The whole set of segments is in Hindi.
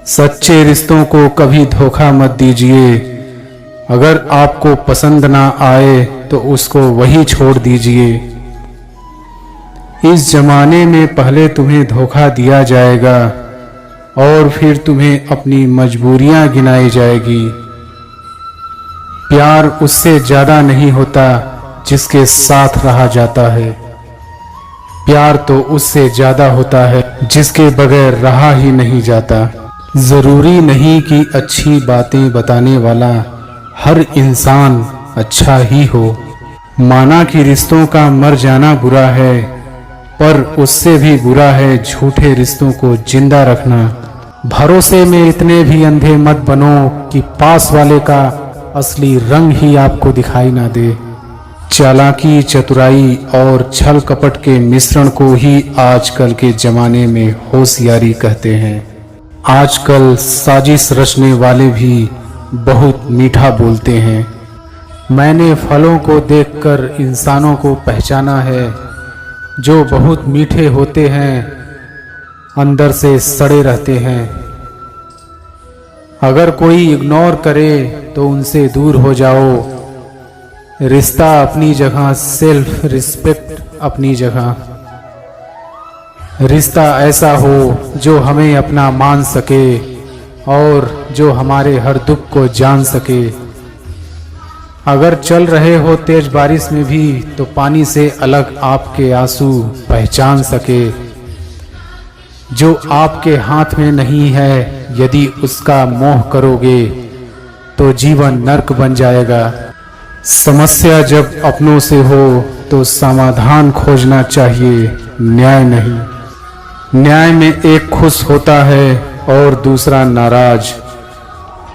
सच्चे रिश्तों को कभी धोखा मत दीजिए। अगर आपको पसंद ना आए तो उसको वही छोड़ दीजिए। इस जमाने में पहले तुम्हें धोखा दिया जाएगा और फिर तुम्हें अपनी मजबूरियां गिनाई जाएगी। प्यार उससे ज्यादा नहीं होता जिसके साथ रहा जाता है। प्यार तो उससे ज्यादा होता है जिसके बगैर रहा ही नहीं जाता। जरूरी नहीं कि अच्छी बातें बताने वाला हर इंसान अच्छा ही हो। माना कि रिश्तों का मर जाना बुरा है, पर उससे भी बुरा है झूठे रिश्तों को जिंदा रखना। भरोसे में इतने भी अंधे मत बनो कि पास वाले का असली रंग ही आपको दिखाई ना दे। चालाकी, चतुराई और छल कपट के मिश्रण को ही आजकल के जमाने में होशियारी कहते हैं। आजकल साजिश रचने वाले भी बहुत मीठा बोलते हैं। मैंने फलों को देखकर इंसानों को पहचाना है जो बहुत मीठे होते हैं, अंदर से सड़े रहते हैं। अगर कोई इग्नोर करे तो उनसे दूर हो जाओ। रिश्ता अपनी जगह, सेल्फ रिस्पेक्ट अपनी जगह। रिश्ता ऐसा हो जो हमें अपना मान सके और जो हमारे हर दुख को जान सके। अगर चल रहे हो तेज बारिश में भी तो पानी से अलग आपके आंसू पहचान सके। जो आपके हाथ में नहीं है, यदि उसका मोह करोगे तो जीवन नर्क बन जाएगा। समस्या जब अपनों से हो तो समाधान खोजना चाहिए, न्याय नहीं। न्याय में एक खुश होता है और दूसरा नाराज,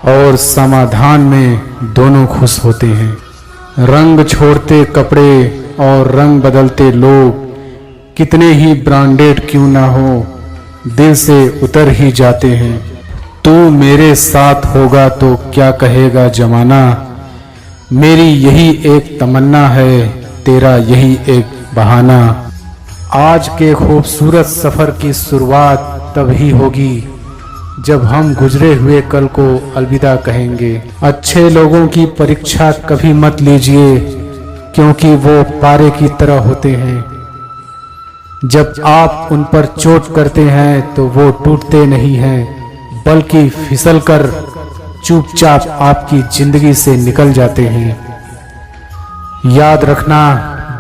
और समाधान में दोनों खुश होते हैं। रंग छोड़ते कपड़े और रंग बदलते लोग कितने ही ब्रांडेड क्यों ना हो, दिल से उतर ही जाते हैं। तू मेरे साथ होगा तो क्या कहेगा जमाना, मेरी यही एक तमन्ना है, तेरा यही एक बहाना। आज के खूबसूरत सफर की शुरुआत तभी होगी जब हम गुजरे हुए कल को अलविदा कहेंगे। अच्छे लोगों की परीक्षा कभी मत लीजिए, क्योंकि वो पारे की तरह होते हैं। जब आप उन पर चोट करते हैं तो वो टूटते नहीं हैं, बल्कि फिसलकर चुपचाप आपकी जिंदगी से निकल जाते हैं। याद रखना,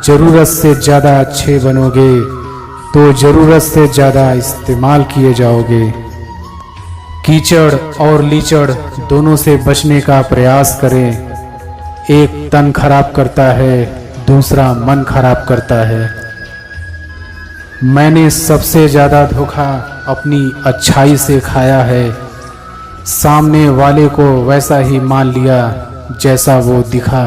जरूरत से ज्यादा अच्छे बनोगे तो जरूरत से ज्यादा इस्तेमाल किए जाओगे। कीचड़ और लीचड़ दोनों से बचने का प्रयास करें। एक तन खराब करता है, दूसरा मन खराब करता है। मैंने सबसे ज्यादा धोखा अपनी अच्छाई से खाया है। सामने वाले को वैसा ही मान लिया जैसा वो दिखा,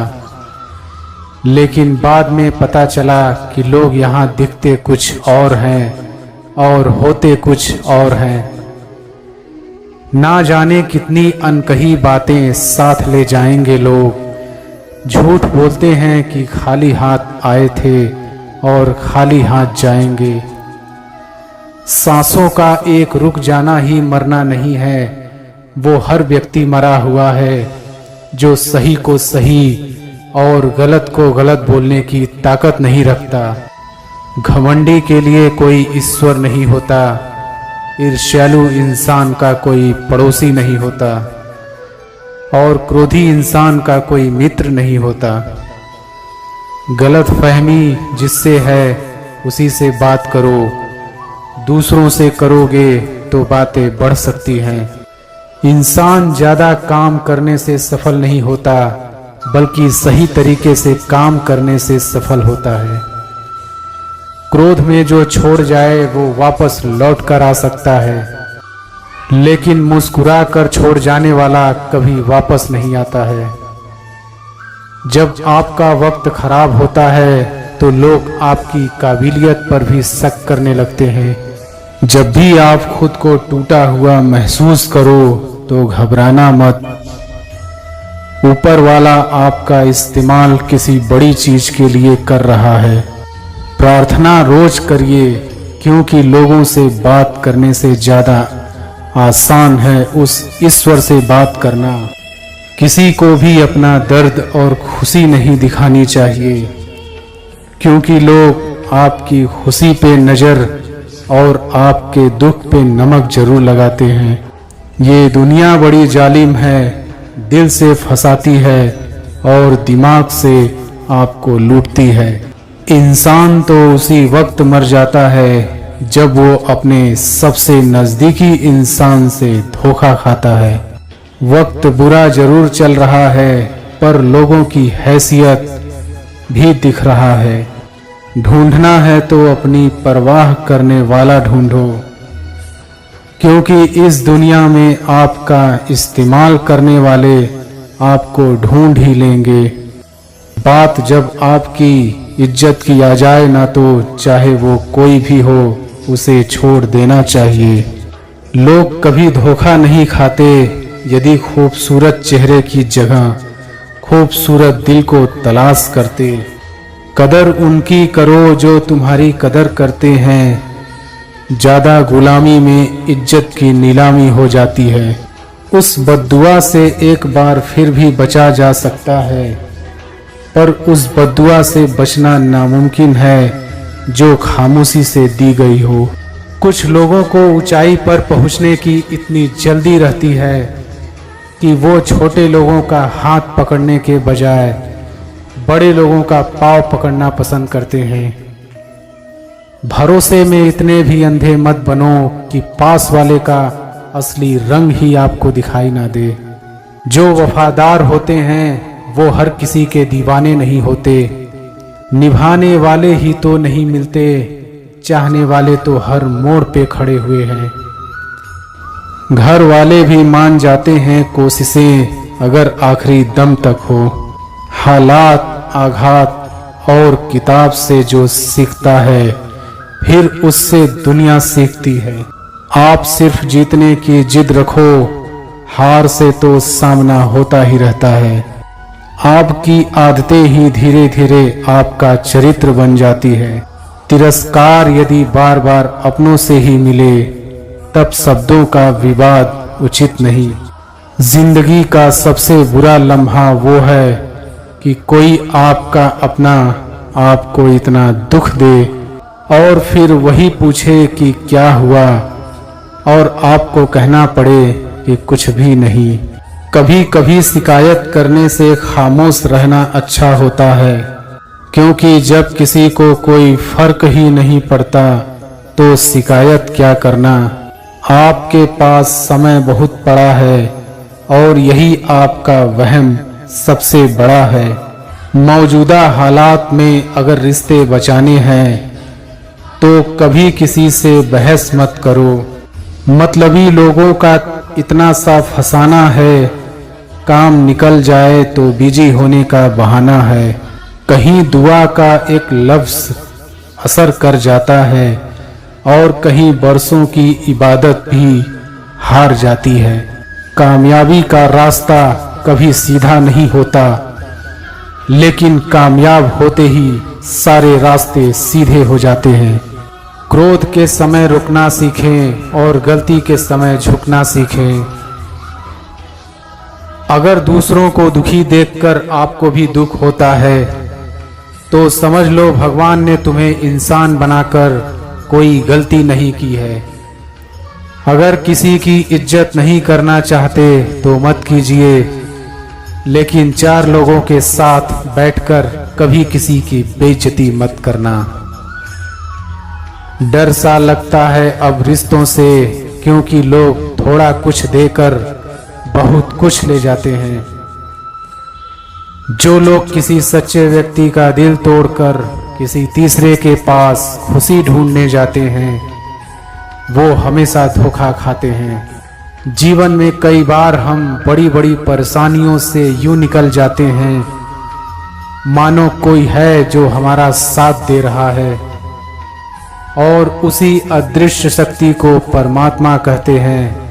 लेकिन बाद में पता चला कि लोग यहाँ दिखते कुछ और हैं और होते कुछ और हैं। ना जाने कितनी अनकही बातें साथ ले जाएंगे लोग। झूठ बोलते हैं कि खाली हाथ आए थे और खाली हाथ जाएंगे। सांसों का एक रुक जाना ही मरना नहीं है, वो हर व्यक्ति मरा हुआ है जो सही को सही और गलत को गलत बोलने की ताकत नहीं रखता। घमंडी के लिए कोई ईश्वर नहीं होता, ईर्ष्यालु इंसान का कोई पड़ोसी नहीं होता, और क्रोधी इंसान का कोई मित्र नहीं होता। गलत फहमी जिससे है उसी से बात करो, दूसरों से करोगे तो बातें बढ़ सकती हैं। इंसान ज्यादा काम करने से सफल नहीं होता, बल्कि सही तरीके से काम करने से सफल होता है। क्रोध में जो छोड़ जाए वो वापस लौट कर आ सकता है, लेकिन मुस्कुरा कर छोड़ जाने वाला कभी वापस नहीं आता है। जब आपका वक्त खराब होता है तो लोग आपकी काबिलियत पर भी शक करने लगते हैं। जब भी आप खुद को टूटा हुआ महसूस करो तो घबराना मत। ऊपर वाला आपका इस्तेमाल किसी बड़ी चीज के लिए कर रहा है। प्रार्थना रोज करिए, क्योंकि लोगों से बात करने से ज्यादा आसान है उस ईश्वर से बात करना। किसी को भी अपना दर्द और खुशी नहीं दिखानी चाहिए, क्योंकि लोग आपकी खुशी पे नज़र और आपके दुख पे नमक जरूर लगाते हैं। ये दुनिया बड़ी जालिम है, दिल से फंसाती है और दिमाग से आपको लूटती है। इंसान तो उसी वक्त मर जाता है जब वो अपने सबसे नज़दीकी इंसान से धोखा खाता है। वक्त बुरा जरूर चल रहा है, पर लोगों की हैसियत भी दिख रहा है। ढूंढना है तो अपनी परवाह करने वाला ढूंढो, क्योंकि इस दुनिया में आपका इस्तेमाल करने वाले आपको ढूंढ ही लेंगे। बात जब आपकी इज्जत की आ जाए ना, तो चाहे वो कोई भी हो, उसे छोड़ देना चाहिए। लोग कभी धोखा नहीं खाते यदि खूबसूरत चेहरे की जगह खूबसूरत दिल को तलाश करते। कदर उनकी करो जो तुम्हारी कदर करते हैं, ज़्यादा गुलामी में इज्जत की नीलामी हो जाती है। उस बद्दुआ से एक बार फिर भी बचा जा सकता है, पर उस बद्दुआ से बचना नामुमकिन है जो खामोशी से दी गई हो। कुछ लोगों को ऊंचाई पर पहुंचने की इतनी जल्दी रहती है कि वो छोटे लोगों का हाथ पकड़ने के बजाय बड़े लोगों का पाँव पकड़ना पसंद करते हैं। भरोसे में इतने भी अंधे मत बनो कि पास वाले का असली रंग ही आपको दिखाई ना दे। जो वफादार होते हैं वो हर किसी के दीवाने नहीं होते। निभाने वाले ही तो नहीं मिलते, चाहने वाले तो हर मोड़ पे खड़े हुए हैं। घर वाले भी मान जाते हैं कोशिशें अगर आखिरी दम तक हो। हालात, आघात और किताब से जो सीखता है फिर उससे दुनिया सीखती है। आप सिर्फ जीतने की जिद रखो, हार से तो सामना होता ही रहता है। आपकी आदतें ही धीरे धीरे आपका चरित्र बन जाती है। तिरस्कार यदि बार बार अपनों से ही मिले तब शब्दों का विवाद उचित नहीं। जिंदगी का सबसे बुरा लम्हा वो है कि कोई आपका अपना आपको इतना दुख दे और फिर वही पूछे कि क्या हुआ, और आपको कहना पड़े कि कुछ भी नहीं। कभी कभी शिकायत करने से खामोश रहना अच्छा होता है, क्योंकि जब किसी को कोई फर्क ही नहीं पड़ता तो शिकायत क्या करना। आपके पास समय बहुत पड़ा है और यही आपका वहम सबसे बड़ा है। मौजूदा हालात में अगर रिश्ते बचाने हैं तो कभी किसी से बहस मत करो। मतलबी लोगों का इतना सा फसाना है, काम निकल जाए तो बिजी होने का बहाना है। कहीं दुआ का एक लफ्ज असर कर जाता है और कहीं बरसों की इबादत भी हार जाती है। कामयाबी का रास्ता कभी सीधा नहीं होता, लेकिन कामयाब होते ही सारे रास्ते सीधे हो जाते हैं। क्रोध के समय रुकना सीखें और गलती के समय झुकना सीखें। अगर दूसरों को दुखी देखकर आपको भी दुख होता है तो समझ लो भगवान ने तुम्हें इंसान बनाकर कोई गलती नहीं की है। अगर किसी की इज्जत नहीं करना चाहते तो मत कीजिए, लेकिन चार लोगों के साथ बैठकर कभी किसी की बेइज्जती मत करना। डर सा लगता है अब रिश्तों से, क्योंकि लोग थोड़ा कुछ देकर बहुत कुछ ले जाते हैं। जो लोग किसी सच्चे व्यक्ति का दिल तोड़कर किसी तीसरे के पास खुशी ढूंढने जाते हैं, वो हमेशा धोखा खाते हैं। जीवन में कई बार हम बड़ी बड़ी परेशानियों से यूं निकल जाते हैं मानो कोई है जो हमारा साथ दे रहा है, और उसी अदृश्य शक्ति को परमात्मा कहते हैं।